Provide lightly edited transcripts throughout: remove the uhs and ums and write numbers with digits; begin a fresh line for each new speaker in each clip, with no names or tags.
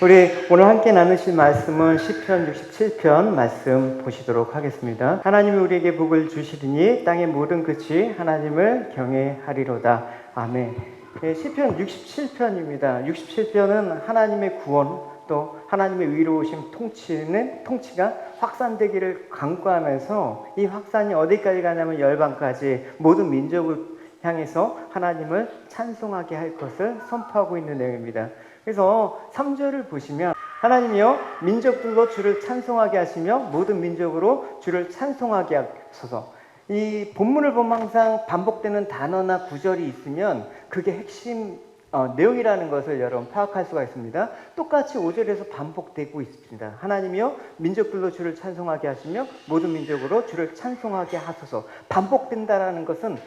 우리 오늘 함께 나누실 말씀은 시편 67편 말씀 보시도록 하겠습니다. 하나님이 우리에게 복을 주시리니 땅의 모든 끝이 하나님을 경외하리로다. 아멘. 시편 67편입니다. 67편은 하나님의 구원 또 하나님의 위로우심 통치가 확산되기를 간구하면서 이 확산이 어디까지 가냐면 열방까지 모든 민족을 향해서 하나님을 찬송하게 할 것을 선포하고 있는 내용입니다. 그래서 3절을 보시면 하나님이여 민족들로 주를 찬송하게 하시며 모든 민족으로 주를 찬송하게 하소서. 이 본문을 보면 항상 반복되는 단어나 구절이 있으면 그게 핵심 내용이라는 것을 여러분 파악할 수가 있습니다. 똑같이 5절에서 반복되고 있습니다. 하나님이여 민족들로 주를 찬송하게 하시며 모든 민족으로 주를 찬송하게 하소서. 반복된다라는 것은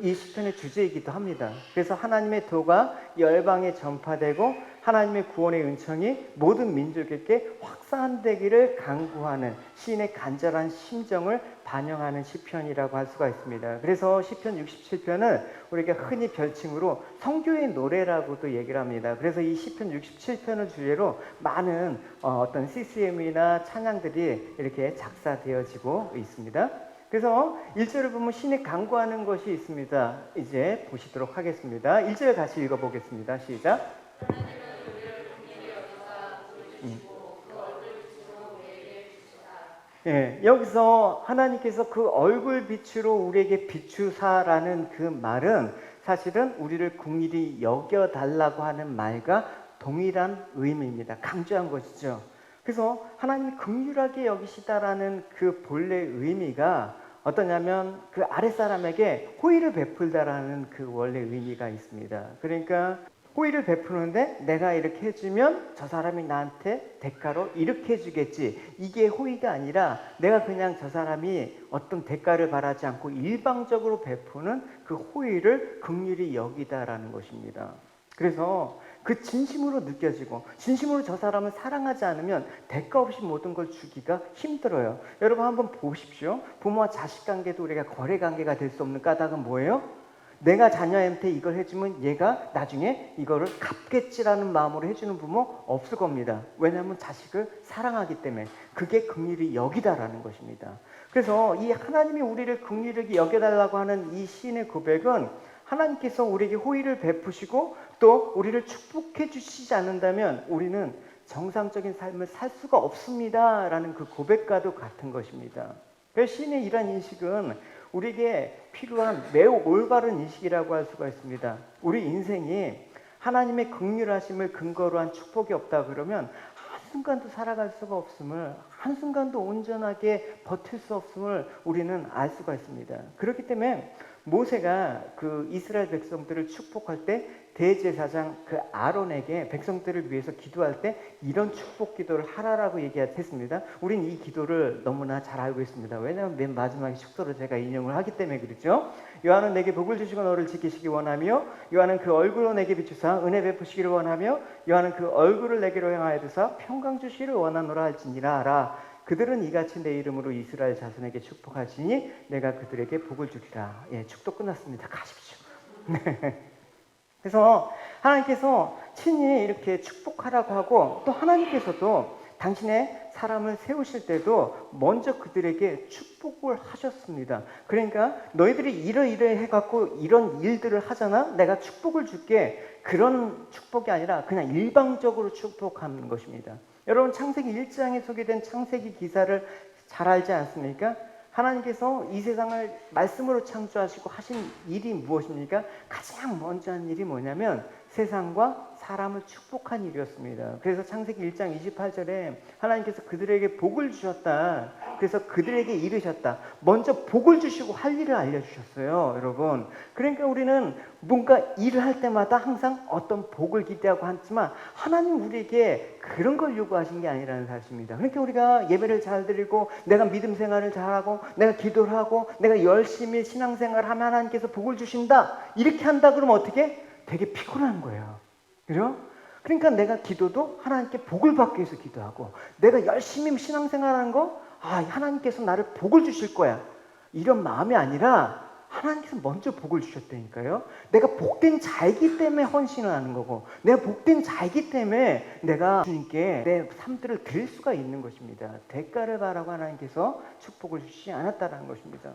이 시편의 주제이기도 합니다. 그래서 하나님의 도가 열방에 전파되고 하나님의 구원의 은총이 모든 민족에게 확산되기를 간구하는 시인의 간절한 심정을 반영하는 시편이라고 할 수가 있습니다. 그래서 시편 67편은 우리가 흔히 별칭으로 성교의 노래라고도 얘기를 합니다. 그래서 이 시편 67편을 주제로 많은 어떤 CCM이나 찬양들이 이렇게 작사되어지고 있습니다. 그래서 1절을 보면 신이 간구하는 것이 있습니다. 이제 보시도록 하겠습니다. 1절 같이 읽어보겠습니다. 시작. 여기서 하나님께서 그 얼굴 빛으로 우리에게 비추사라는 그 말은 사실은 우리를 긍휼히 여겨달라고 하는 말과 동일한 의미입니다. 강조한 것이죠. 그래서 하나님이 긍휼하게 여기시다라는 그 본래 의미가 어떠냐면 그 아랫사람에게 호의를 베풀다라는 그 원래 의미가 있습니다. 그러니까 호의를 베푸는데 내가 이렇게 해주면 저 사람이 나한테 대가로 이렇게 해주겠지. 이게 호의가 아니라 내가 그냥 저 사람이 어떤 대가를 바라지 않고 일방적으로 베푸는 그 호의를 긍휼히 여기다라는 것입니다. 그래서 그 진심으로 느껴지고 진심으로 저 사람을 사랑하지 않으면 대가 없이 모든 걸 주기가 힘들어요. 여러분 한번 보십시오. 부모와 자식 관계도 우리가 거래 관계가 될 수 없는 까닭은 뭐예요? 내가 자녀한테 이걸 해주면 얘가 나중에 이거를 갚겠지라는 마음으로 해주는 부모 없을 겁니다. 왜냐하면 자식을 사랑하기 때문에. 그게 긍휼히 여기다라는 것입니다. 그래서 이 하나님이 우리를 긍휼히 여겨달라고 하는 이 시인의 고백은 하나님께서 우리에게 호의를 베푸시고 또 우리를 축복해 주시지 않는다면 우리는 정상적인 삶을 살 수가 없습니다 라는 그 고백과도 같은 것입니다. 그래서 시인의 이러한 인식은 우리에게 필요한 매우 올바른 인식이라고 할 수가 있습니다. 우리 인생이 하나님의 긍휼하심을 근거로 한 축복이 없다 그러면 한순간도 살아갈 수가 없음을, 한순간도 온전하게 버틸 수 없음을 우리는 알 수가 있습니다. 그렇기 때문에 모세가 그 이스라엘 백성들을 축복할 때 대제사장 그 아론에게 백성들을 위해서 기도할 때 이런 축복 기도를 하라라고 얘기했습니다. 우린 이 기도를 너무나 잘 알고 있습니다. 왜냐하면 맨 마지막에 축도를 제가 인용을 하기 때문에 그렇죠. 요한은 내게 복을 주시고 너를 지키시기 원하며 요한은 그 얼굴로 내게 비추사 은혜 베푸시기를 원하며 요한은 그 얼굴을 내게로 향하여드사 평강 주시기를 원하노라 할지니라 하라. 그들은 이같이 내 이름으로 이스라엘 자손에게 축복하시니 내가 그들에게 복을 주리라. 축도 끝났습니다. 가십시오. 그래서 하나님께서 친히 이렇게 축복하라고 하고 또 하나님께서도 당신의 사람을 세우실 때도 먼저 그들에게 축복을 하셨습니다. 그러니까 너희들이 이러이러 해갖고 이런 일들을 하잖아. 내가 축복을 줄게. 그런 축복이 아니라 그냥 일방적으로 축복하는 것입니다. 여러분 창세기 1장에 소개된 창세기 기사를 잘 알지 않습니까? 하나님께서 이 세상을 말씀으로 창조하시고 하신 일이 무엇입니까? 가장 먼저 한 일이 뭐냐면 세상과 사람을 축복한 일이었습니다. 그래서 창세기 1장 28절에 하나님께서 그들에게 복을 주셨다. 그래서 그들에게 이르셨다. 먼저 복을 주시고 할 일을 알려주셨어요, 여러분. 그러니까 우리는 뭔가 일을 할 때마다 항상 어떤 복을 기대하고 하지만 하나님 우리에게 그런 걸 요구하신 게 아니라는 사실입니다. 그러니까 우리가 예배를 잘 드리고 내가 믿음 생활을 잘하고 내가 기도를 하고 내가 열심히 신앙생활을 하면 하나님께서 복을 주신다. 이렇게 한다 그러면 어떻게? 되게 피곤한 거예요. 그죠? 그러니까 내가 기도도 하나님께 복을 받기 위해서 기도하고 내가 열심히 신앙생활하는 거 하나님께서 나를 복을 주실 거야. 이런 마음이 아니라 하나님께서 먼저 복을 주셨다니까요. 내가 복된 자이기 때문에 헌신을 하는 거고, 내가 복된 자이기 때문에 내가 주님께 내 삶들을 드릴 수가 있는 것입니다. 대가를 바라고 하나님께서 축복을 주시지 않았다는 것입니다.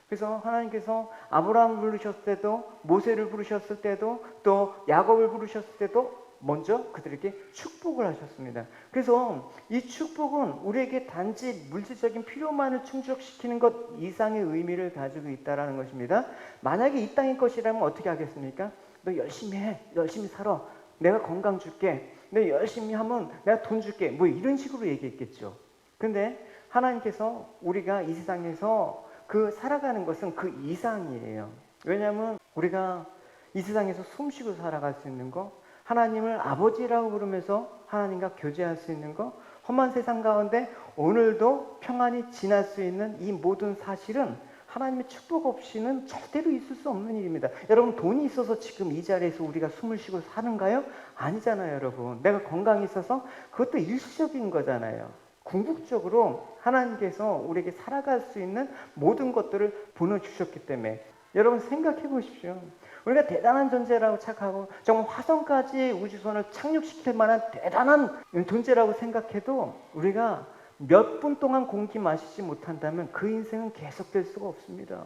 그래서 하나님께서 아브라함을 부르셨을 때도, 모세를 부르셨을 때도, 또 야곱을 부르셨을 때도 먼저 그들에게 축복을 하셨습니다. 그래서 이 축복은 우리에게 단지 물질적인 필요만을 충족시키는 것 이상의 의미를 가지고 있다는 것입니다. 만약에 이 땅의 것이라면 어떻게 하겠습니까? 너 열심히 해, 열심히 살아, 내가 건강 줄게, 너 열심히 하면 내가 돈 줄게, 뭐 이런 식으로 얘기했겠죠. 근데 하나님께서 우리가 이 세상에서 그 살아가는 것은 그 이상이에요. 왜냐하면 우리가 이 세상에서 숨쉬고 살아갈 수 있는 거, 하나님을 아버지라고 부르면서 하나님과 교제할 수 있는 것, 험한 세상 가운데 오늘도 평안히 지날 수 있는 이 모든 사실은 하나님의 축복 없이는 절대로 있을 수 없는 일입니다. 여러분, 돈이 있어서 지금 이 자리에서 우리가 숨을 쉬고 사는가요? 아니잖아요, 여러분. 내가 건강이 있어서 그것도 일시적인 거잖아요. 궁극적으로 하나님께서 우리에게 살아갈 수 있는 모든 것들을 보내주셨기 때문에 여러분 생각해 보십시오. 우리가 대단한 존재라고 착하고 정말 화성까지 우주선을 착륙시킬 만한 대단한 존재라고 생각해도 우리가 몇 분 동안 공기 마시지 못한다면 그 인생은 계속될 수가 없습니다.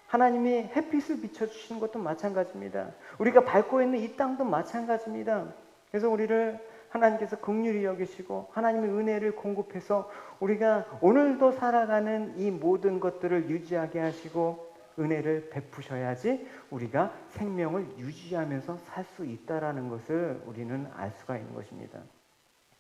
하나님이 햇빛을 비춰주시는 것도 마찬가지입니다. 우리가 밟고 있는 이 땅도 마찬가지입니다. 그래서 우리를 하나님께서 긍휼히 여기시고 하나님의 은혜를 공급해서 우리가 오늘도 살아가는 이 모든 것들을 유지하게 하시고 은혜를 베푸셔야지 우리가 생명을 유지하면서 살 수 있다라는 것을 우리는 알 수가 있는 것입니다.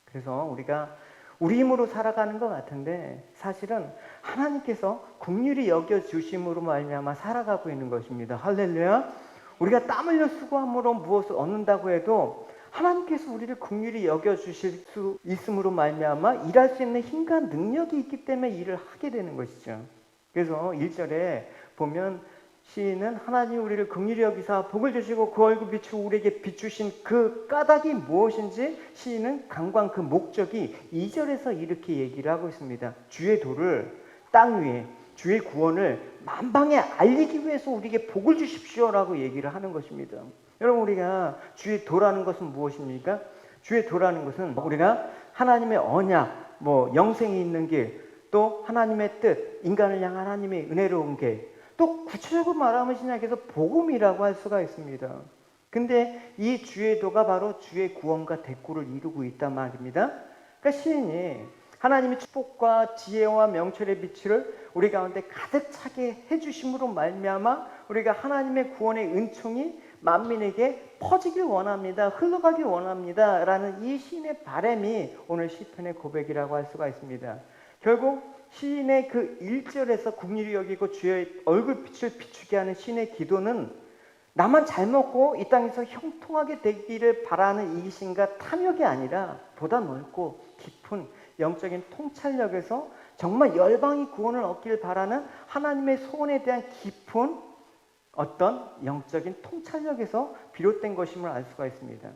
그래서 우리가 우리 힘으로 살아가는 것 같은데 사실은 하나님께서 긍휼히 여겨주심으로 말미암아 살아가고 있는 것입니다. 할렐루야. 우리가 땀 흘려 수고함으로 무엇을 얻는다고 해도 하나님께서 우리를 긍휼히 여겨주실 수 있음으로 말미암아 일할 수 있는 힘과 능력이 있기 때문에 일을 하게 되는 것이죠. 그래서 1절에 보면 시인은 하나님 우리를 긍휼히 여기사 복을 주시고 그 얼굴 빛으로 우리에게 비추신 그 까닭이 무엇인지 시인은 간과한 그 목적이 2절에서 이렇게 얘기를 하고 있습니다. 주의 도를 땅 위에 주의 구원을 만방에 알리기 위해서 우리에게 복을 주십시오라고 얘기를 하는 것입니다. 여러분, 우리가 주의 도라는 것은 무엇입니까? 주의 도라는 것은 우리가 하나님의 언약, 영생이 있는 길, 또 하나님의 뜻, 인간을 향한 하나님의 은혜로운 길, 또 구체적으로 말하면 신약에서 복음이라고 할 수가 있습니다. 근데 이 주의 도가 바로 주의 구원과 대꾸를 이루고 있단 말입니다. 그러니까 시인이 하나님의 축복과 지혜와 명철의 빛을 우리 가운데 가득 차게 해주심으로 말미암아 우리가 하나님의 구원의 은총이 만민에게 퍼지길 원합니다. 흘러가길 원합니다. 라는 이 시인의 바람이 오늘 시편의 고백이라고 할 수가 있습니다. 결국 시인의 그 1절에서 긍휼히 여기고 주의 얼굴빛을 비추게 하는 시인의 기도는 나만 잘 먹고 이 땅에서 형통하게 되기를 바라는 이기심과 탐욕이 아니라 보다 넓고 깊은 영적인 통찰력에서 정말 열방이 구원을 얻기를 바라는 하나님의 소원에 대한 깊은 어떤 영적인 통찰력에서 비롯된 것임을 알 수가 있습니다.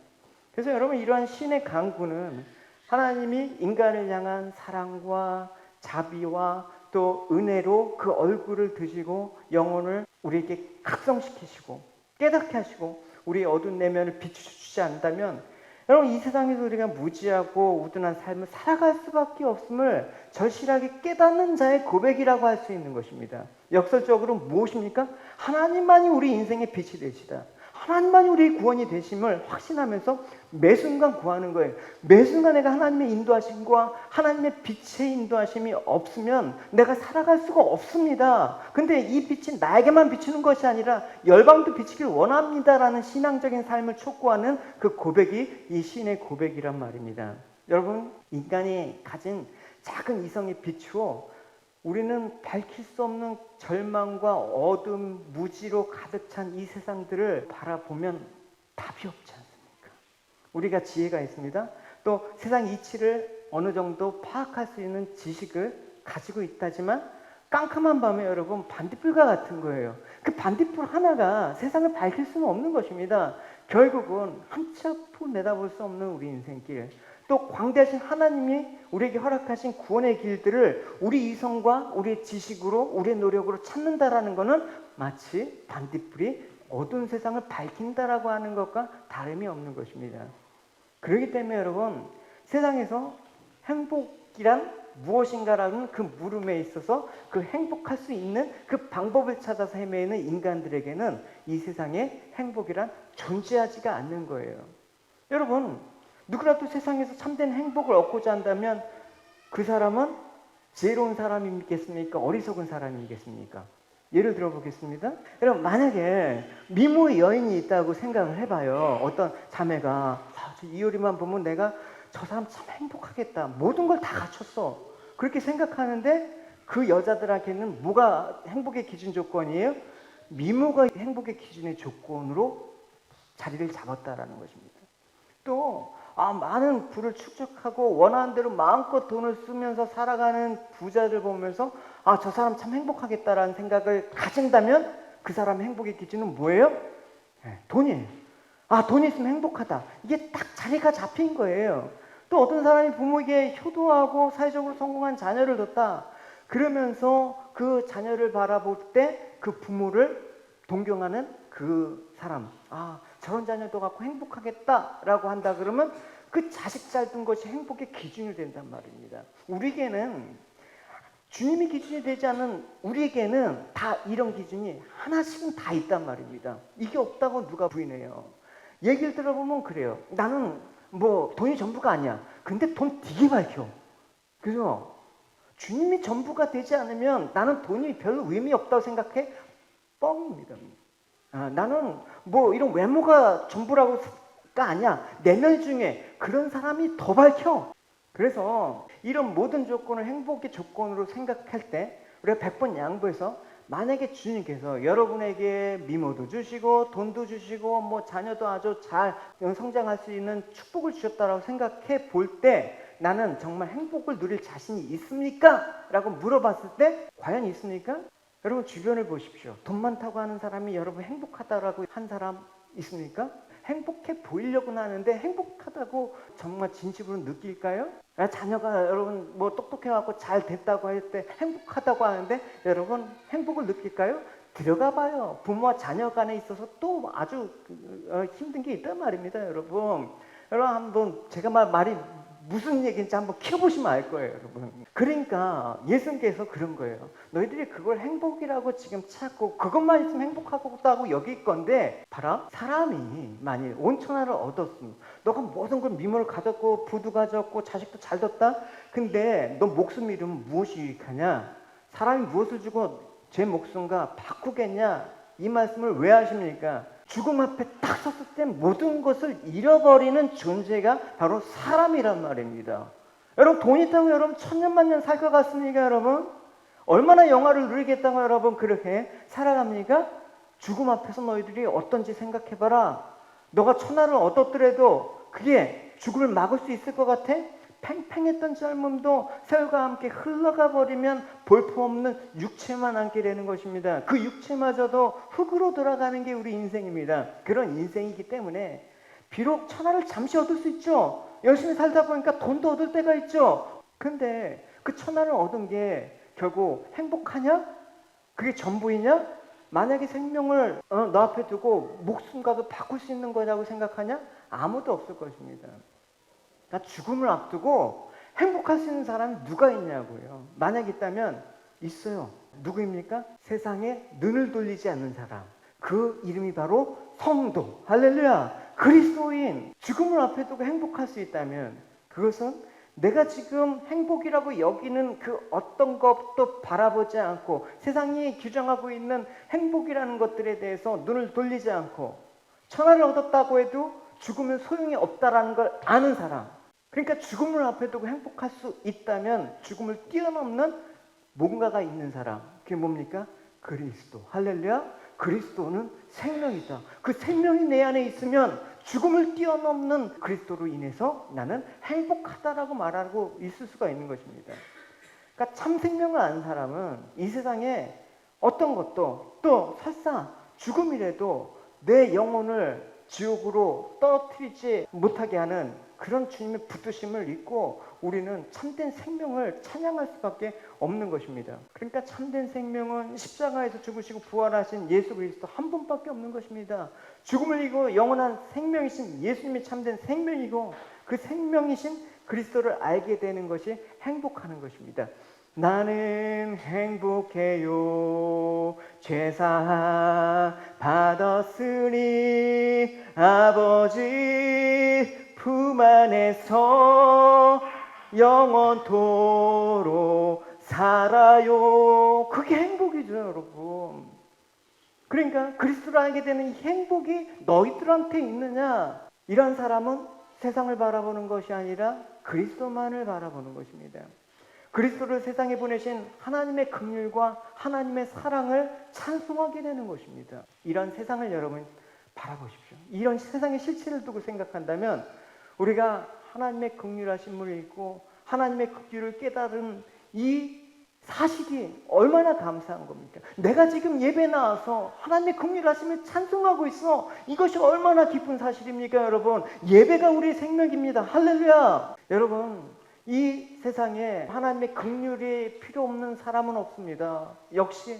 그래서 여러분, 이러한 신의 강구는 하나님이 인간을 향한 사랑과 자비와 또 은혜로 그 얼굴을 드시고 영혼을 우리에게 각성시키시고 깨닫게 하시고 우리의 어두운 내면을 비추시지 않는다면 여러분, 이 세상에서 우리가 무지하고 우둔한 삶을 살아갈 수밖에 없음을 절실하게 깨닫는 자의 고백이라고 할 수 있는 것입니다. 역설적으로 무엇입니까? 하나님만이 우리 인생의 빛이 되시다. 하나님만이 우리의 구원이 되심을 확신하면서 매 순간 구하는 거예요. 매 순간 내가 하나님의 인도하심과 하나님의 빛의 인도하심이 없으면 내가 살아갈 수가 없습니다. 근데 이 빛이 나에게만 비추는 것이 아니라 열방도 비치길 원합니다라는 신앙적인 삶을 촉구하는 그 고백이 이 시인의 고백이란 말입니다. 여러분, 인간이 가진 작은 이성의 빛으로 우리는 밝힐 수 없는 절망과 어둠, 무지로 가득 찬 이 세상들을 바라보면 답이 없지 않습니까? 우리가 지혜가 있습니다. 또 세상 이치를 어느 정도 파악할 수 있는 지식을 가지고 있다지만 깜깜한 밤에 여러분 반딧불과 같은 거예요. 그 반딧불 하나가 세상을 밝힐 수는 없는 것입니다. 결국은 한 치 앞도 내다볼 수 없는 우리 인생길, 또 광대하신 하나님이 우리에게 허락하신 구원의 길들을 우리 이성과 우리의 지식으로 우리의 노력으로 찾는다라는 것은 마치 반딧불이 어두운 세상을 밝힌다라고 하는 것과 다름이 없는 것입니다. 그렇기 때문에 여러분, 세상에서 행복이란 무엇인가라는 그 물음에 있어서 그 행복할 수 있는 그 방법을 찾아서 헤매는 인간들에게는 이 세상에 행복이란 존재하지가 않는 거예요. 여러분, 누구라도 세상에서 참된 행복을 얻고자 한다면 그 사람은 지혜로운 사람이겠습니까? 어리석은 사람이겠습니까? 예를 들어 보겠습니다. 여러분, 만약에 미모의 여인이 있다고 생각을 해봐요. 어떤 자매가 이효리만 보면 내가 저 사람 참 행복하겠다. 모든 걸 다 갖췄어. 그렇게 생각하는데 그 여자들한테는 뭐가 행복의 기준 조건이에요? 미모가 행복의 기준의 조건으로 자리를 잡았다라는 것입니다. 또 많은 부를 축적하고 원하는 대로 마음껏 돈을 쓰면서 살아가는 부자들 보면서 저 사람 참 행복하겠다라는 생각을 가진다면 그 사람의 행복의 기준은 뭐예요? 돈이에요. 돈이 있으면 행복하다. 이게 딱 자리가 잡힌 거예요. 또 어떤 사람이 부모에게 효도하고 사회적으로 성공한 자녀를 뒀다. 그러면서 그 자녀를 바라볼 때 그 부모를 동경하는 그 사람. 저런 자녀도 갖고 행복하겠다라고 한다 그러면 그 자식 잘 둔 것이 행복의 기준이 된단 말입니다. 우리에게는 주님이 기준이 되지 않은 우리에게는 다 이런 기준이 하나씩은 다 있단 말입니다. 이게 없다고 누가 부인해요. 얘기를 들어보면 그래요. 나는 돈이 전부가 아니야. 근데 돈 되게 밝혀. 그래서 주님이 전부가 되지 않으면 나는 돈이 별로 의미 없다고 생각해? 뻥입니다. 나는 이런 외모가 전부라고가 아니야. 내면 중에 그런 사람이 더 밝혀. 그래서 이런 모든 조건을 행복의 조건으로 생각할 때 우리가 100번 양보해서 만약에 주님께서 여러분에게 미모도 주시고 돈도 주시고 자녀도 아주 잘 성장할 수 있는 축복을 주셨다라고 생각해 볼 때 나는 정말 행복을 누릴 자신이 있습니까? 라고 물어봤을 때 과연 있습니까? 여러분 주변을 보십시오. 돈 많다고 하는 사람이 여러분 행복하다라고 한 사람 있습니까? 행복해 보이려고는 하는데 행복하다고 정말 진심으로 느낄까요? 자녀가 여러분 똑똑해갖고 잘 됐다고 할 때 행복하다고 하는데 여러분 행복을 느낄까요? 들어가 봐요. 부모와 자녀 간에 있어서 또 아주 힘든 게 있단 말입니다. 여러분 한번 제가 말이 무슨 얘기인지 한번 키워보시면 알 거예요, 여러분. 그러니까 예수님께서 그런 거예요. 너희들이 그걸 행복이라고 지금 찾고 그것만 있으면 행복하다고 여길 건데 봐라, 사람이 만일 온 천하를 얻었으면 너가 모든 걸 미모를 가졌고 부도 가졌고 자식도 잘 뒀다. 근데 너 목숨 잃으면 무엇이 유익하냐? 사람이 무엇을 주고 제 목숨과 바꾸겠냐? 이 말씀을 왜 하십니까? 죽음 앞에 딱 섰을 때 모든 것을 잃어버리는 존재가 바로 사람이란 말입니다. 여러분 돈 있다고 여러분 천년만년 살 것 같습니까? 여러분 얼마나 영화를 누리겠다고 여러분 그렇게 살아갑니까? 죽음 앞에서 너희들이 어떤지 생각해봐라. 너가 천하를 얻었더라도 그게 죽음을 막을 수 있을 것 같아? 팽팽했던 젊음도 세월과 함께 흘러가 버리면 볼품없는 육체만 남게 되는 것입니다. 그 육체마저도 흙으로 돌아가는 게 우리 인생입니다. 그런 인생이기 때문에 비록 천하를 잠시 얻을 수 있죠. 열심히 살다 보니까 돈도 얻을 때가 있죠. 근데 그 천하를 얻은 게 결국 행복하냐? 그게 전부이냐? 만약에 생명을 너 앞에 두고 목숨과도 바꿀 수 있는 거라고 생각하냐? 아무도 없을 것입니다. 죽음을 앞두고 행복할 수 있는 사람이 누가 있냐고요. 만약 있다면 있어요. 누구입니까? 세상에 눈을 돌리지 않는 사람. 그 이름이 바로 성도. 할렐루야. 그리스도인. 죽음을 앞에 두고 행복할 수 있다면 그것은 내가 지금 행복이라고 여기는 그 어떤 것도 바라보지 않고 세상이 규정하고 있는 행복이라는 것들에 대해서 눈을 돌리지 않고 천하를 얻었다고 해도 죽으면 소용이 없다라는 걸 아는 사람. 그러니까 죽음을 앞에 두고 행복할 수 있다면 죽음을 뛰어넘는 뭔가가 있는 사람. 그게 뭡니까? 그리스도. 할렐루야. 그리스도는 생명이다. 그 생명이 내 안에 있으면 죽음을 뛰어넘는 그리스도로 인해서 나는 행복하다라고 말하고 있을 수가 있는 것입니다. 그러니까 참 생명을 아는 사람은 이 세상에 어떤 것도 또 설사 죽음이라도 내 영혼을 지옥으로 떨어뜨리지 못하게 하는 그런 주님의 붙드심을 잊고 우리는 참된 생명을 찬양할 수밖에 없는 것입니다. 그러니까 참된 생명은 십자가에서 죽으시고 부활하신 예수 그리스도 한 분밖에 없는 것입니다. 죽음을 이기고 영원한 생명이신 예수님이 참된 생명이고 그 생명이신 그리스도를 알게 되는 것이 행복하는 것입니다. 나는 행복해요. 죄사 받았으니 아버지 품 안에서 영원토록 살아요. 그게 행복이죠, 여러분. 그러니까 그리스도를 알게 되는 이 행복이 너희들한테 있느냐? 이런 사람은 세상을 바라보는 것이 아니라 그리스도만을 바라보는 것입니다. 그리스도를 세상에 보내신 하나님의 긍휼과 하나님의 사랑을 찬송하게 되는 것입니다. 이런 세상을 여러분 바라보십시오. 이런 세상의 실체를 두고 생각한다면 우리가 하나님의 긍휼하심을 읽고 하나님의 긍휼을 깨달은 이 사실이 얼마나 감사한 겁니까? 내가 지금 예배 나와서 하나님의 긍휼하심을 찬송하고 있어. 이것이 얼마나 기쁜 사실입니까, 여러분? 예배가 우리의 생명입니다. 할렐루야! 여러분, 이 세상에 하나님의 긍휼이 필요 없는 사람은 없습니다. 역시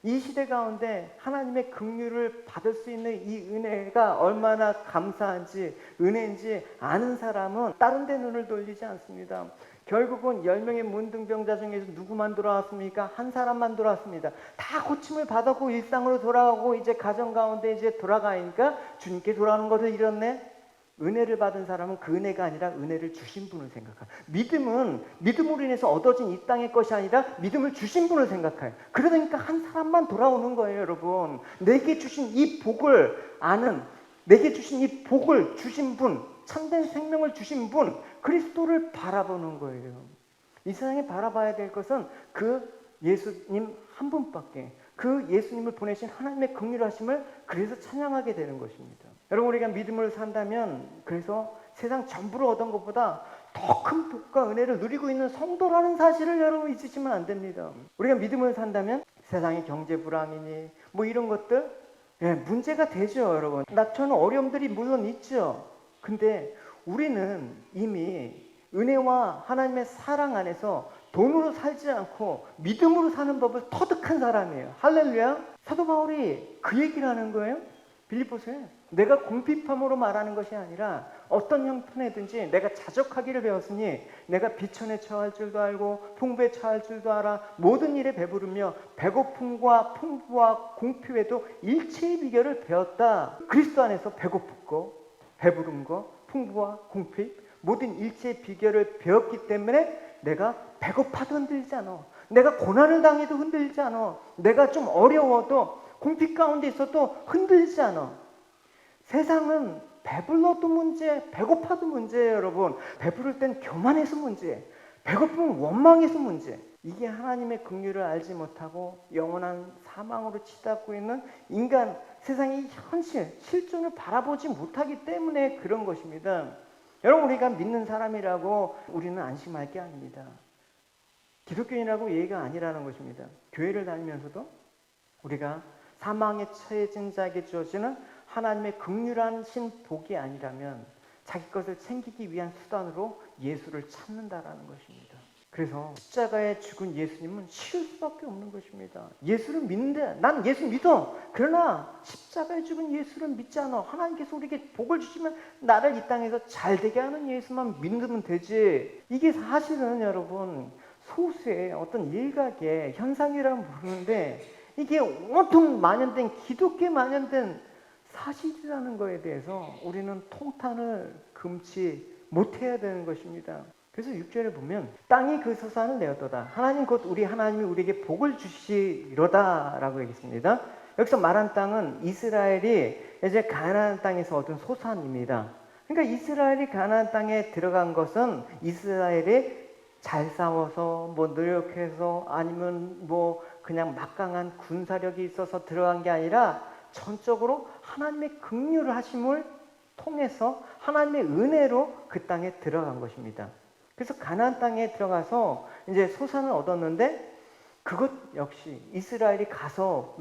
이 시대 가운데 하나님의 긍휼을 받을 수 있는 이 은혜가 얼마나 감사한지 은혜인지 아는 사람은 다른 데 눈을 돌리지 않습니다. 결국은 10명의 문둥병자 중에서 누구만 돌아왔습니까? 한 사람만 돌아왔습니다. 다 고침을 받았고 일상으로 돌아가고 이제 가정 가운데 이제 돌아가니까 주님께 돌아오는 것을 잃었네. 은혜를 받은 사람은 그 은혜가 아니라 은혜를 주신 분을 생각해요. 믿음은 믿음으로 인해서 얻어진 이 땅의 것이 아니라 믿음을 주신 분을 생각해요. 그러니까 한 사람만 돌아오는 거예요, 여러분. 내게 주신 이 복을 아는, 내게 주신 이 복을 주신 분, 참된 생명을 주신 분, 그리스도를 바라보는 거예요. 이 세상에 바라봐야 될 것은 그 예수님 한 분밖에, 그 예수님을 보내신 하나님의 긍휼하심을 그래서 찬양하게 되는 것입니다. 여러분, 우리가 믿음을 산다면 그래서 세상 전부를 얻은 것보다 더 큰 복과 은혜를 누리고 있는 성도라는 사실을 여러분 잊으시면 안 됩니다. 우리가 믿음을 산다면 세상의 경제 불황이니 뭐 이런 것들 문제가 되죠, 여러분. 저는 어려움들이 물론 있죠. 근데 우리는 이미 은혜와 하나님의 사랑 안에서 돈으로 살지 않고 믿음으로 사는 법을 터득한 사람이에요. 할렐루야. 사도 바울이 그 얘기를 하는 거예요. 빌립보서에 내가 궁핍함으로 말하는 것이 아니라 어떤 형편이든지 내가 자족하기를 배웠으니 내가 비천에 처할 줄도 알고 풍부에 처할 줄도 알아. 모든 일에 배부르며 배고픔과 풍부와 궁핍에도 일체의 비결을 배웠다. 그리스도 안에서 배고프고 배부름과 풍부와 궁핍 모든 일체의 비결을 배웠기 때문에 내가 배고파도 흔들리지 않아. 내가 고난을 당해도 흔들리지 않아. 내가 좀 어려워도 궁핍 가운데 있어도 흔들리지 않아. 세상은 배불러도 문제, 배고파도 문제예요, 여러분. 배부를 땐 교만해서 문제, 배고프면 원망해서 문제. 이게 하나님의 긍휼을 알지 못하고 영원한 사망으로 치닫고 있는 인간, 세상의 현실, 실존을 바라보지 못하기 때문에 그런 것입니다. 여러분, 우리가 믿는 사람이라고 우리는 안심할 게 아닙니다. 기독교인이라고 얘기가 아니라는 것입니다. 교회를 다니면서도 우리가 사망에 처해진 자에게 주어지는 하나님의 긍휼하신 복이 아니라면 자기 것을 챙기기 위한 수단으로 예수를 찾는다라는 것입니다. 그래서 십자가에 죽은 예수님은 싫을 수밖에 없는 것입니다. 예수를 믿는데 난 예수 믿어. 그러나 십자가에 죽은 예수를 믿지 않아. 하나님께서 우리에게 복을 주시면 나를 이 땅에서 잘되게 하는 예수만 믿으면 되지. 이게 사실은 여러분 소수의 어떤 일각의 현상이라고 부르는데 이게 온통 만연된 기독교에 만연된 사실이라는 것에 대해서 우리는 통탄을 금치 못해야 되는 것입니다. 그래서 6절에 보면 땅이 그 소산을 내었도다. 하나님 곧 우리 하나님이 우리에게 복을 주시리로다 라고 얘기했습니다. 여기서 말한 땅은 이스라엘이 이제 가나안 땅에서 얻은 소산입니다. 그러니까 이스라엘이 가나안 땅에 들어간 것은 이스라엘이 잘 싸워서 뭐 노력해서 아니면 뭐 그냥 막강한 군사력이 있어서 들어간 게 아니라 전적으로 하나님의 긍휼을 하심을 통해서 하나님의 은혜로 그 땅에 들어간 것입니다. 그래서 가나안 땅에 들어가서 이제 소산을 얻었는데 그것 역시 이스라엘이 가서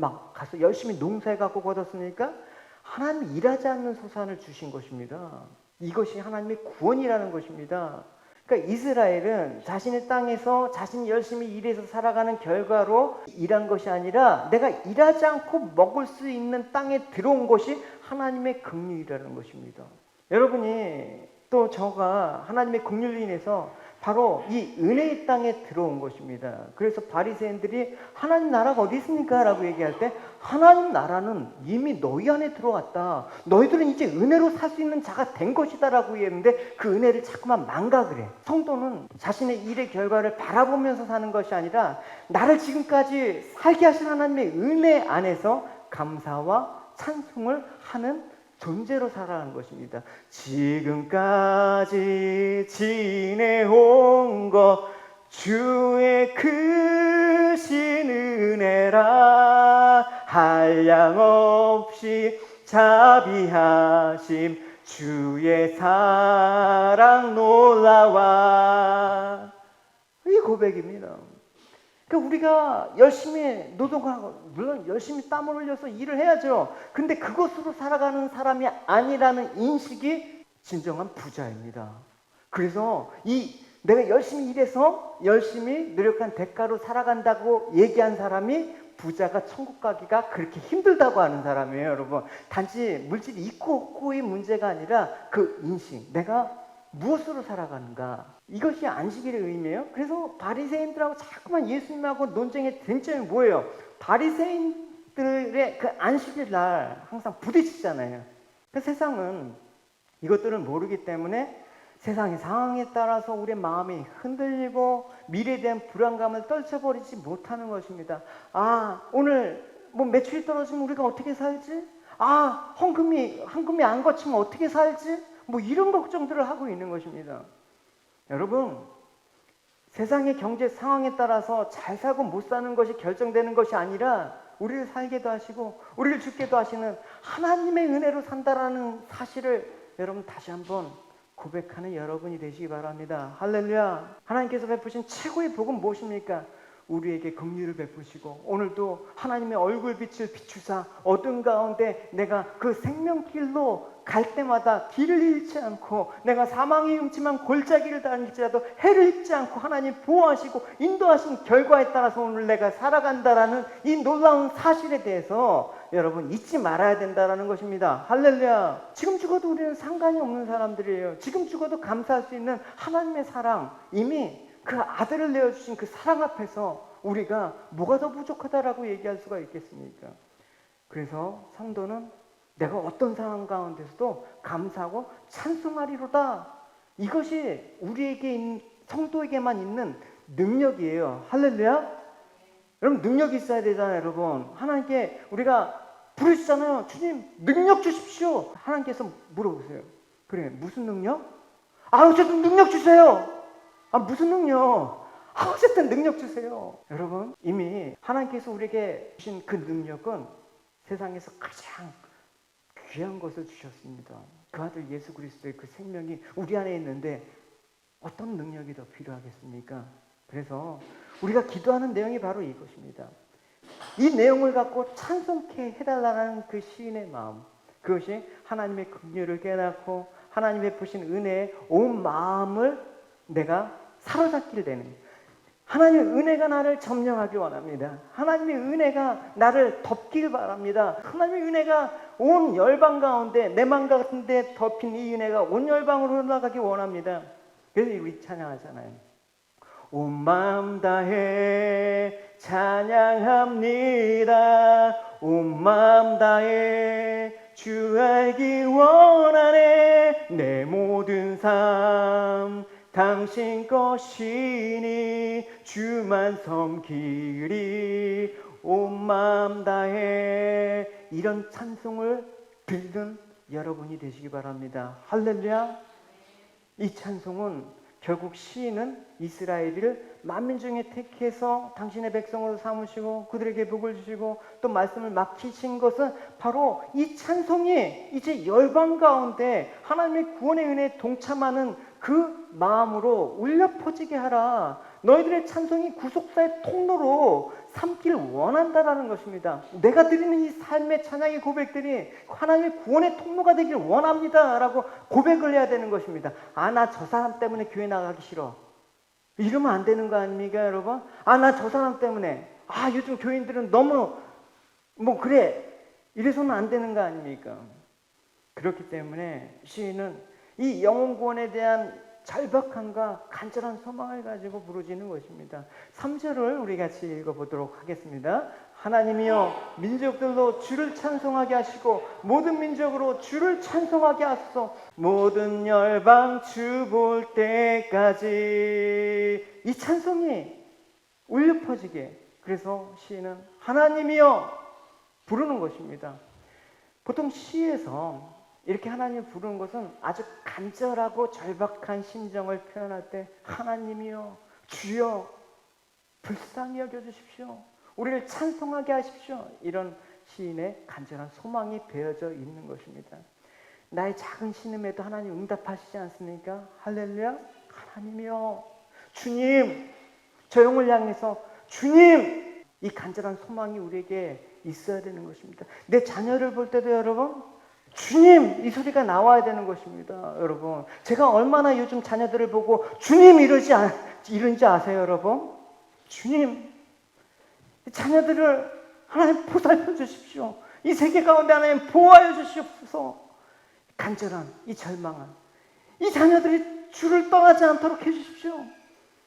열심히 농사해 갖고 얻었으니까 하나님이 일하지 않는 소산을 주신 것입니다. 이것이 하나님의 구원이라는 것입니다. 그러니까 이스라엘은 자신의 땅에서 자신이 열심히 일해서 살아가는 결과로 일한 것이 아니라 내가 일하지 않고 먹을 수 있는 땅에 들어온 것이 하나님의 긍휼이라는 것입니다. 여러분이 또 저가 하나님의 긍휼로 인해서 바로 이 은혜의 땅에 들어온 것입니다. 그래서 바리새인들이 하나님 나라가 어디 있습니까? 라고 얘기할 때 하나님 나라는 이미 너희 안에 들어왔다. 너희들은 이제 은혜로 살 수 있는 자가 된 것이다 라고 얘기했는데 그 은혜를 자꾸만 망각을 해. 성도는 자신의 일의 결과를 바라보면서 사는 것이 아니라 나를 지금까지 살게 하신 하나님의 은혜 안에서 감사와 찬송을 하는 존재로 살아가는 것입니다. 지금까지 지내온 것 주의 크신 은혜라 한량없이 자비하심 주의 사랑 놀라와 이 고백입니다. 그러니까 우리가 열심히 노동하고 물론 열심히 땀을 흘려서 일을 해야죠. 근데 그것으로 살아가는 사람이 아니라는 인식이 진정한 부자입니다. 그래서 내가 열심히 일해서 열심히 노력한 대가로 살아간다고 얘기한 사람이 부자가 천국 가기가 그렇게 힘들다고 하는 사람이에요, 여러분. 단지 물질이 있고 없고의 문제가 아니라 그 인식, 내가 무엇으로 살아가는가, 이것이 안식일의 의미예요. 그래서 바리새인들하고 자꾸만 예수님하고 논쟁의 쟁점이 뭐예요? 바리새인들의 그 안식일 날 항상 부딪히잖아요. 그 세상은 이것들을 모르기 때문에 세상의 상황에 따라서 우리의 마음이 흔들리고 미래에 대한 불안감을 떨쳐버리지 못하는 것입니다. 오늘 매출이 떨어지면 우리가 어떻게 살지? 헌금이 안 거치면 어떻게 살지? 이런 걱정들을 하고 있는 것입니다. 여러분, 세상의 경제 상황에 따라서 잘 살고 못 사는 것이 결정되는 것이 아니라 우리를 살게도 하시고 우리를 죽게도 하시는 하나님의 은혜로 산다라는 사실을 여러분 다시 한번 고백하는 여러분이 되시기 바랍니다. 할렐루야. 하나님께서 베푸신 최고의 복은 무엇입니까? 우리에게 긍휼을 베푸시고 오늘도 하나님의 얼굴빛을 비추사 어둠 가운데 내가 그 생명길로 갈 때마다 길을 잃지 않고 내가 사망의 음침한 골짜기를 다닐지라도 해를 입지 않고 하나님 보호하시고 인도하신 결과에 따라서 오늘 내가 살아간다라는 이 놀라운 사실에 대해서 여러분 잊지 말아야 된다라는 것입니다. 할렐루야. 지금 죽어도 우리는 상관이 없는 사람들이에요. 지금 죽어도 감사할 수 있는 하나님의 사랑, 이미 그 아들을 내어주신 그 사랑 앞에서 우리가 뭐가 더 부족하다라고 얘기할 수가 있겠습니까? 그래서 성도는 내가 어떤 상황 가운데서도 감사하고 찬송하리로다. 이것이 우리에게 성도에게만 있는 능력이에요. 할렐루야. 여러분 능력이 있어야 되잖아요. 여러분 하나님께 우리가 부르시잖아요. 주님 능력 주십시오. 하나님께서 물어보세요. 그래 무슨 능력? 어쨌든 능력 주세요. 무슨 능력? 어쨌든 능력 주세요. 여러분 이미 하나님께서 우리에게 주신 그 능력은 세상에서 가장 귀한 것을 주셨습니다. 그 아들 예수 그리스도의 그 생명이 우리 안에 있는데 어떤 능력이 더 필요하겠습니까? 그래서 우리가 기도하는 내용이 바로 이것입니다. 이 내용을 갖고 찬송케 해달라는 그 시인의 마음, 그것이 하나님의 긍휼을 깨닫고 하나님 베푸신 은혜에 온 마음을 내가 사로잡길 되는, 하나님의 은혜가 나를 점령하기 원합니다. 하나님의 은혜가 나를 덮길 바랍니다. 하나님의 은혜가 온 열방 가운데 내 맘 가운데 덮인 이 은혜가 온 열방으로 흘러가기 원합니다. 그래서 우리 찬양하잖아요. 온 마음 다해 찬양합니다. 온 마음 다해 주 알기 원하네. 내 모든 삶 당신 것이니 주만 섬기리. 온 마음 다해 이런 찬송을 듣는 여러분이 되시기 바랍니다. 할렐루야. 이 찬송은 결국 시인은 이스라엘을 만민 중에 택해서 당신의 백성으로 삼으시고 그들에게 복을 주시고 또 말씀을 맡기신 것은 바로 이 찬송이 이제 열방 가운데 하나님의 구원의 은혜에 동참하는 그 마음으로 울려 퍼지게 하라. 너희들의 찬송이 구속사의 통로로 삼길 원한다라는 것입니다. 내가 드리는 이 삶의 찬양의 고백들이 하나님의 구원의 통로가 되길 원합니다라고 고백을 해야 되는 것입니다. 아, 나 저 사람 때문에 교회 나가기 싫어. 이러면 안 되는 거 아닙니까, 여러분? 아, 나 저 사람 때문에. 아, 요즘 교인들은 너무 그래. 이래서는 안 되는 거 아닙니까? 그렇기 때문에 시인은 이 영혼 구원에 대한 절박함과 간절한 소망을 가지고 부르짖는 것입니다. 3절을 우리 같이 읽어보도록 하겠습니다. 하나님이여 민족들로 주를 찬송하게 하시고 모든 민족으로 주를 찬송하게 하소서. 모든 열방 주 볼 때까지 이 찬송이 울려 퍼지게, 그래서 시인은 하나님이여 부르는 것입니다. 보통 시에서 이렇게 하나님을 부르는 것은 아주 간절하고 절박한 심정을 표현할 때 하나님이여 주여 불쌍히 여겨주십시오. 우리를 찬송하게 하십시오. 이런 시인의 간절한 소망이 배어져 있는 것입니다. 나의 작은 신음에도 하나님 응답하시지 않습니까? 할렐루야. 하나님이여 주님, 저 영을 향해서 주님, 이 간절한 소망이 우리에게 있어야 되는 것입니다. 내 자녀를 볼 때도 여러분 주님 이 소리가 나와야 되는 것입니다. 여러분, 제가 얼마나 요즘 자녀들을 보고 주님 이러는지 아세요? 여러분, 주님, 자녀들을 하나님 보살펴 주십시오. 이 세계 가운데 하나님 보호하여 주시옵소서. 간절한 이 절망한 이 자녀들이 주를 떠나지 않도록 해주십시오.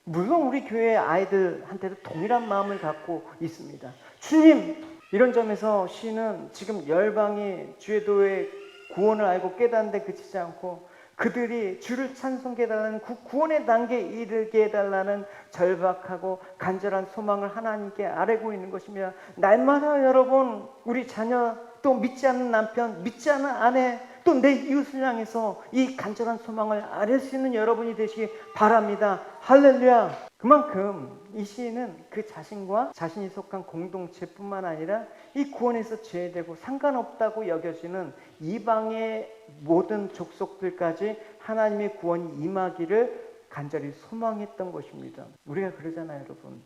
물론 우리 교회 아이들한테도 동일한 마음을 갖고 있습니다. 주님, 이런 점에서 시는 지금 열방이 주의 도의 구원을 알고 깨닫는데 그치지 않고 그들이 주를 찬송케 해달라는 구원의 단계에 이르게 해달라는 절박하고 간절한 소망을 하나님께 아뢰고 있는 것입니다. 날마다 여러분, 우리 자녀, 또 믿지 않는 남편, 믿지 않는 아내, 또 내 이웃을 향해서 이 간절한 소망을 아뢰 수 있는 여러분이 되시기 바랍니다. 할렐루야. 그만큼 이 시인은 그 자신과 자신이 속한 공동체뿐만 아니라 이 구원에서 제외되고 상관없다고 여겨지는 이방의 모든 족속들까지 하나님의 구원이 임하기를 간절히 소망했던 것입니다. 우리가 그러잖아요, 여러분.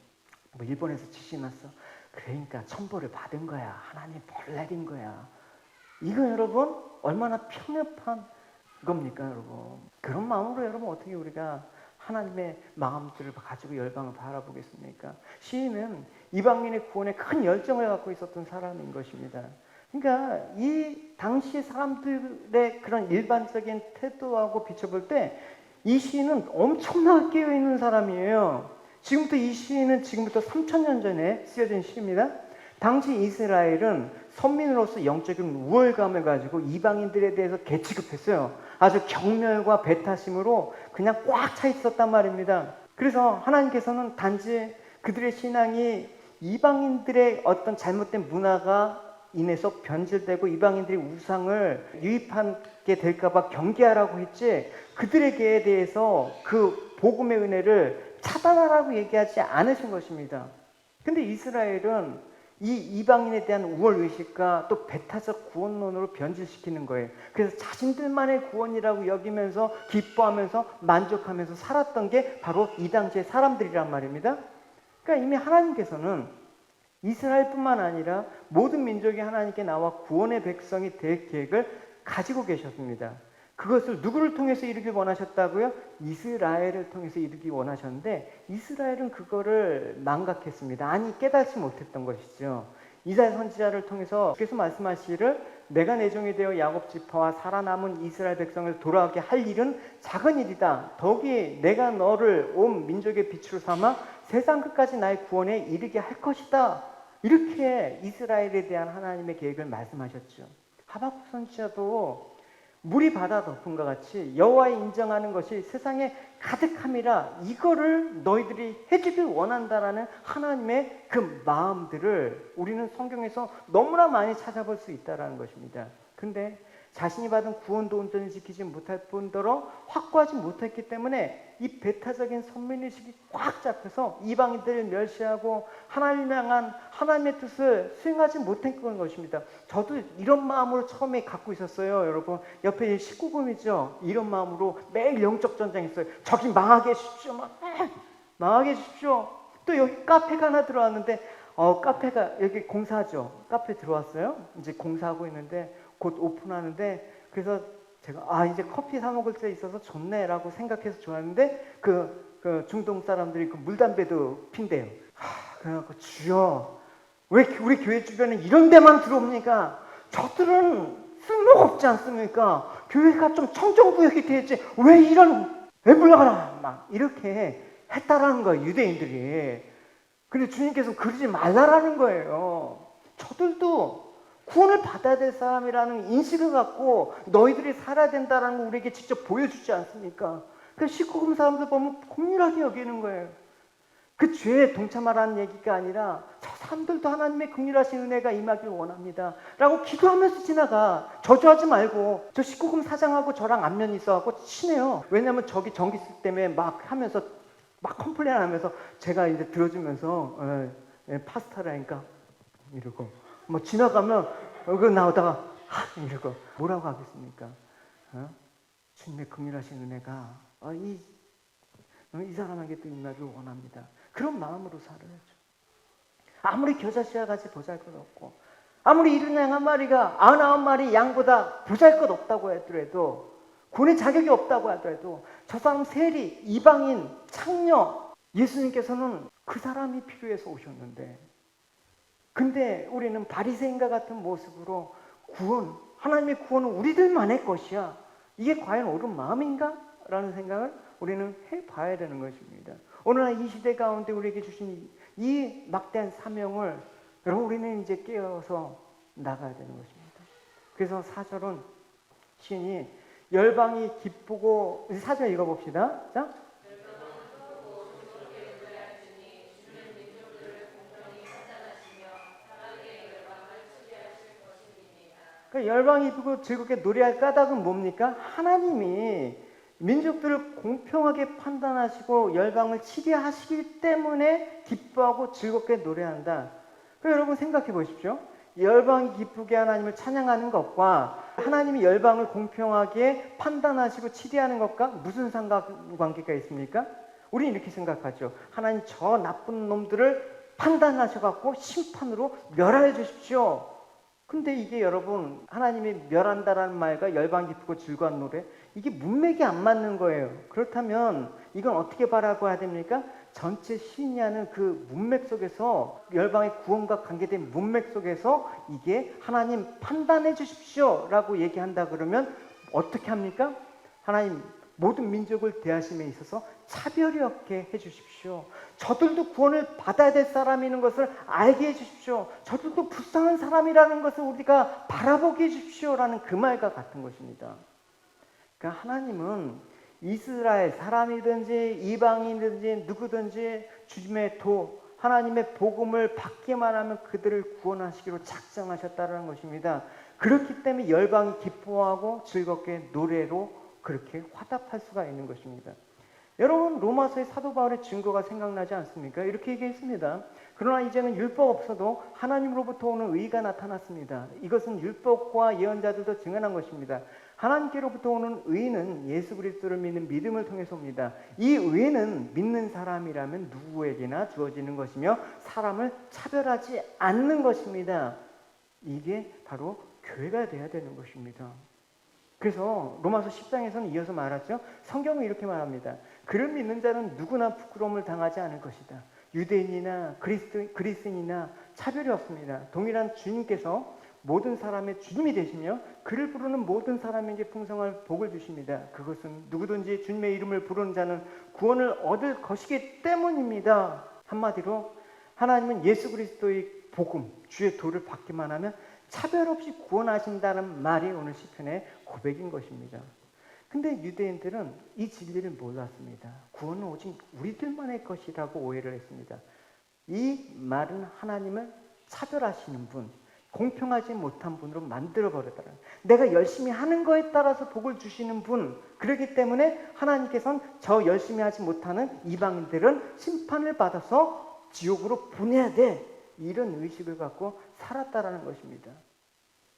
일본에서 지진 났어. 그러니까 천벌을 받은 거야. 하나님이 벌 내린 거야. 이거 여러분 얼마나 편협한 겁니까, 여러분? 그런 마음으로 여러분 어떻게 우리가 하나님의 마음들을 가지고 열방을 바라보겠습니까? 시인은 이방인의 구원에 큰 열정을 갖고 있었던 사람인 것입니다. 그러니까 이 당시 사람들의 그런 일반적인 태도하고 비춰볼 때 이 시인은 엄청나게 깨어있는 사람이에요. 이 시인은 지금부터 3000년 전에 쓰여진 시입니다. 당시 이스라엘은 선민으로서 영적인 우월감을 가지고 이방인들에 대해서 개취급했어요. 아주 경멸과 배타심으로 그냥 꽉 차 있었단 말입니다. 그래서 하나님께서는 단지 그들의 신앙이 이방인들의 어떤 잘못된 문화가 인해서 변질되고 이방인들이 우상을 유입하게 될까봐 경계하라고 했지, 그들에게 대해서 그 복음의 은혜를 차단하라고 얘기하지 않으신 것입니다. 근데 이스라엘은 이 이방인에 대한 우월의식과 또 배타적 구원론으로 변질시키는 거예요. 그래서 자신들만의 구원이라고 여기면서 기뻐하면서 만족하면서 살았던 게 바로 이 당시의 사람들이란 말입니다. 그러니까 이미 하나님께서는 이스라엘뿐만 아니라 모든 민족이 하나님께 나와 구원의 백성이 될 계획을 가지고 계셨습니다. 그것을 누구를 통해서 이루길 원하셨다고요? 이스라엘을 통해서 이루길 원하셨는데 이스라엘은 그거를 망각했습니다. 아니, 깨닫지 못했던 것이죠. 이사야 선지자를 통해서 그래서 말씀하시기를 내가 내 종이 되어 야곱 지파와 살아남은 이스라엘 백성을 돌아오게 할 일은 작은 일이다. 더욱이 내가 너를 온 민족의 빛으로 삼아 세상 끝까지 나의 구원에 이르게 할 것이다. 이렇게 이스라엘에 대한 하나님의 계획을 말씀하셨죠. 하박국 선지자도 물이 바다 덮음과 같이 여호와의 인정하는 것이 세상에 가득함이라 이거를 너희들이 해주길 원한다라는 하나님의 그 마음들을 우리는 성경에서 너무나 많이 찾아볼 수 있다는 것입니다. 그런데 자신이 받은 구원도 온전히 지키지 못할 뿐더러 확고하지 못했기 때문에 이 배타적인 선민의식이 꽉 잡혀서 이방인들을 멸시하고 하나님을 향한 하나님의 뜻을 수행하지 못했던 것입니다. 저도 이런 마음으로 처음에 갖고 있었어요. 여러분, 옆에 19금이죠. 이런 마음으로 매일 영적 전쟁했어요. 저기 망하게 해주십시오. 망하게 해주십시오. 또 여기 카페가 하나 들어왔는데 카페가 여기 공사하죠. 카페 들어왔어요. 이제 공사하고 있는데 곧 오픈하는데 그래서 제가 이제 커피 사 먹을 때 있어서 좋네라고 생각해서 좋았는데 그 중동 사람들이 그 물담배도 핀대요. 그래갖고 주여 왜 우리 교회 주변에 이런 데만 들어옵니까? 저들은 쓸모가 없지 않습니까? 교회가 좀 청정구역이 되지 왜 이런 왜 물러가라 막 이렇게 했다라는 거예요, 유대인들이. 근데 주님께서 그러지 말라라는 거예요. 저들도 구원을 받아야 될 사람이라는 인식을 갖고 너희들이 살아야 된다라는 거 우리에게 직접 보여주지 않습니까? 그 19금 사람들 보면 공률하게 여기는 거예요. 그 죄에 동참하라는 얘기가 아니라 저 사람들도 하나님의 긍휼하신 은혜가 임하길 원합니다 라고 기도하면서 지나가. 저주하지 말고. 저 19금 사장하고 저랑 안면이 있어갖고 친해요. 왜냐면 저기 전기세 때문에 막 하면서 막 컴플레인 하면서 제가 이제 들어주면서 파스타라니까 이러고 뭐 지나가면 그 나오다가 이러고 뭐라고 하겠습니까? 주님의 긍휼하신 은혜가 이 사람에게도 임하길 원합니다. 그런 마음으로 살아야죠. 아무리 겨자씨앗같이 보잘것없고 아무리 이른 양 한 마리가 99마리 양보다 보잘것없다고 하더라도 구원의 자격이 없다고 하더라도 저 사람 세리, 이방인, 창녀 예수님께서는 그 사람이 필요해서 오셨는데 근데 우리는 바리새인과 같은 모습으로 하나님의 구원은 우리들만의 것이야. 이게 과연 옳은 마음인가? 라는 생각을 우리는 해봐야 되는 것입니다. 오늘날 이 시대 가운데 우리에게 주신 이 막대한 사명을 여러분 우리는 이제 깨어서 나가야 되는 것입니다. 그래서 4절은 시인이 열방이 기쁘고 4절 읽어봅시다. 자. 그러니까 열방이 기쁘고 즐겁게 노래할 까닭은 뭡니까? 하나님이 민족들을 공평하게 판단하시고 열방을 치리하시기 때문에 기뻐하고 즐겁게 노래한다. 그러니까 여러분 생각해 보십시오. 열방이 기쁘게 하나님을 찬양하는 것과 하나님이 열방을 공평하게 판단하시고 치리하는 것과 무슨 상관관계가 있습니까? 우리는 이렇게 생각하죠. 하나님 저 나쁜 놈들을 판단하셔갖고 심판으로 멸하여 주십시오. 근데 이게 여러분 하나님이 멸한다라는 말과 열방 기쁘고 즐거운 노래 이게 문맥이 안 맞는 거예요. 그렇다면 이건 어떻게 바라봐야 됩니까? 전체 시인이 하는 그 문맥 속에서 열방의 구원과 관계된 문맥 속에서 이게 하나님 판단해 주십시오 라고 얘기한다 그러면 어떻게 합니까? 하나님 모든 민족을 대하심에 있어서 차별이 없게 해주십시오. 저들도 구원을 받아야 될 사람이라는 것을 알게 해주십시오. 저들도 불쌍한 사람이라는 것을 우리가 바라보게 해주십시오라는 그 말과 같은 것입니다. 그러니까 하나님은 이스라엘 사람이든지 이방인이든지 누구든지 주님의 하나님의 복음을 받기만 하면 그들을 구원하시기로 작정하셨다는 것입니다. 그렇기 때문에 열방이 기뻐하고 즐겁게 노래로 그렇게 화답할 수가 있는 것입니다. 여러분 로마서의 사도 바울의 증거가 생각나지 않습니까? 이렇게 얘기했습니다. 그러나 이제는 율법 없어도 하나님으로부터 오는 의가 나타났습니다. 이것은 율법과 예언자들도 증언한 것입니다. 하나님께로부터 오는 의는 예수 그리스도를 믿는 믿음을 통해서 옵니다. 이 의는 믿는 사람이라면 누구에게나 주어지는 것이며 사람을 차별하지 않는 것입니다. 이게 바로 교회가 돼야 되는 것입니다. 그래서 로마서 10장에서는 이어서 말하죠. 성경은 이렇게 말합니다. 그를 믿는 자는 누구나 부끄러움을 당하지 않을 것이다. 유대인이나 그리스인이나 차별이 없습니다. 동일한 주님께서 모든 사람의 주님이 되시며 그를 부르는 모든 사람에게 풍성한 복을 주십니다. 그것은 누구든지 주님의 이름을 부르는 자는 구원을 얻을 것이기 때문입니다. 한마디로 하나님은 예수 그리스도의 복음, 주의 도를 받기만 하면 차별 없이 구원하신다는 말이 오늘 시편의 고백인 것입니다. 근데 유대인들은 이 진리를 몰랐습니다. 구원은 오직 우리들만의 것이라고 오해를 했습니다. 이 말은 하나님을 차별하시는 분, 공평하지 못한 분으로 만들어버렸다는, 내가 열심히 하는 거에 따라서 복을 주시는 분, 그렇기 때문에 하나님께서는 저 열심히 하지 못하는 이방인들은 심판을 받아서 지옥으로 보내야 돼, 이런 의식을 갖고 살았다라는 것입니다.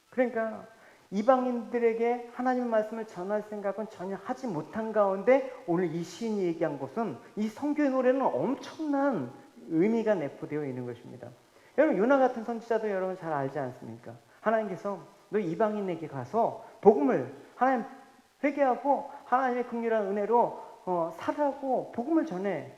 그러니까 이방인들에게 하나님의 말씀을 전할 생각은 전혀 하지 못한 가운데 오늘 이 시인이 얘기한 것은 이 성교의 노래는 엄청난 의미가 내포되어 있는 것입니다. 여러분 요나 같은 선지자도 여러분 잘 알지 않습니까? 하나님께서 너 이방인에게 가서 복음을 하나님 회개하고 하나님의 긍휼한 은혜로 살라고 복음을 전해.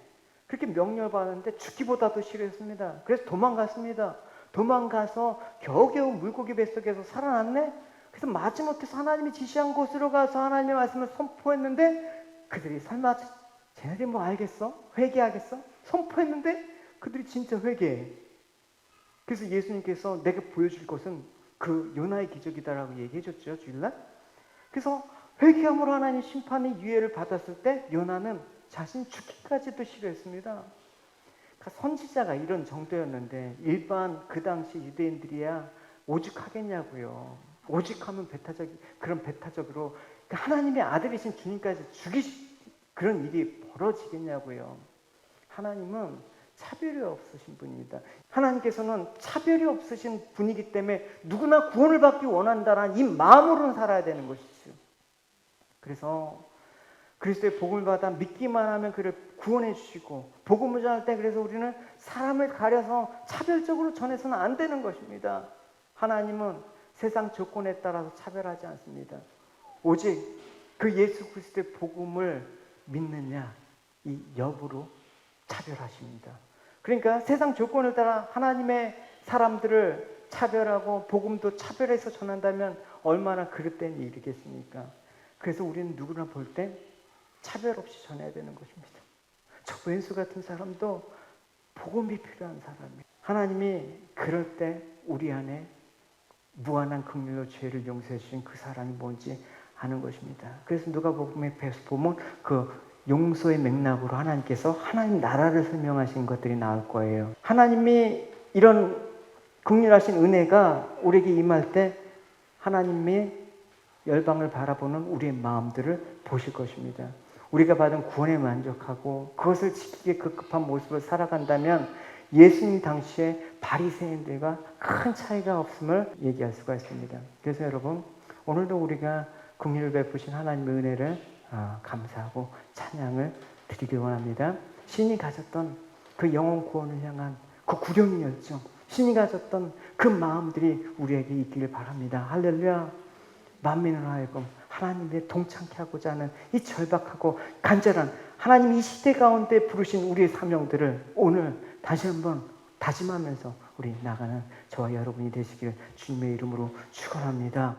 그렇게 명령을 받았는데 죽기보다도 싫어했습니다. 그래서 도망갔습니다. 도망가서 겨우겨우 물고기 뱃속에서 살아났네? 그래서 마지못해서 하나님이 지시한 곳으로 가서 하나님의 말씀을 선포했는데 그들이 설마 쟤네들이 뭐 알겠어? 회개하겠어? 선포했는데 그들이 진짜 회개해. 그래서 예수님께서 내가 보여줄 것은 그 요나의 기적이다라고 얘기해 줬죠, 주일날. 그래서 회개함으로 하나님 심판의 유예를 받았을 때 요나는 자신 죽기까지도 싫어했습니다. 그러니까 선지자가 이런 정도였는데 일반 그 당시 유대인들이야 오죽하겠냐고요. 오죽하면 그런 배타적으로 그러니까 하나님의 아들이신 주님까지 그런 일이 벌어지겠냐고요. 하나님은 차별이 없으신 분입니다. 하나님께서는 차별이 없으신 분이기 때문에 누구나 구원을 받기 원한다는 이 마음으로는 살아야 되는 것이죠. 그래서 그리스도의 복음을 받아 믿기만 하면 그를 구원해 주시고 복음을 전할 때 그래서 우리는 사람을 가려서 차별적으로 전해서는 안 되는 것입니다. 하나님은 세상 조건에 따라서 차별하지 않습니다. 오직 그 예수 그리스도의 복음을 믿느냐 이 여부로 차별하십니다. 그러니까 세상 조건을 따라 하나님의 사람들을 차별하고 복음도 차별해서 전한다면 얼마나 그릇된 일이겠습니까? 그래서 우리는 누구나 볼 때 차별 없이 전해야 되는 것입니다. 저 왼수 같은 사람도 복음이 필요한 사람이에요. 하나님이 그럴 때 우리 안에 무한한 긍휼로 죄를 용서해 주신 그 사람이 뭔지 아는 것입니다. 그래서 누가복음에 보면 그 용서의 맥락으로 하나님께서 하나님 나라를 설명하신 것들이 나올 거예요. 하나님이 이런 긍휼하신 은혜가 우리에게 임할 때 하나님의 열방을 바라보는 우리의 마음들을 보실 것입니다. 우리가 받은 구원에 만족하고 그것을 지키기에 급급한 모습을 살아간다면 예수님 당시에 바리새인들과 큰 차이가 없음을 얘기할 수가 있습니다. 그래서 여러분 오늘도 우리가 긍휼을 베푸신 하나님의 은혜를 감사하고 찬양을 드리기 원합니다. 신이 가졌던 그 영혼 구원을 향한 그 구령의 열정, 신이 가졌던 그 마음들이 우리에게 있기를 바랍니다. 할렐루야. 만민을 하여금 하나님의 동참케 하고자 하는 이 절박하고 간절한 하나님 이 시대 가운데 부르신 우리의 사명들을 오늘 다시 한번 다짐하면서 우리 나가는 저와 여러분이 되시기를 주님의 이름으로 축원합니다.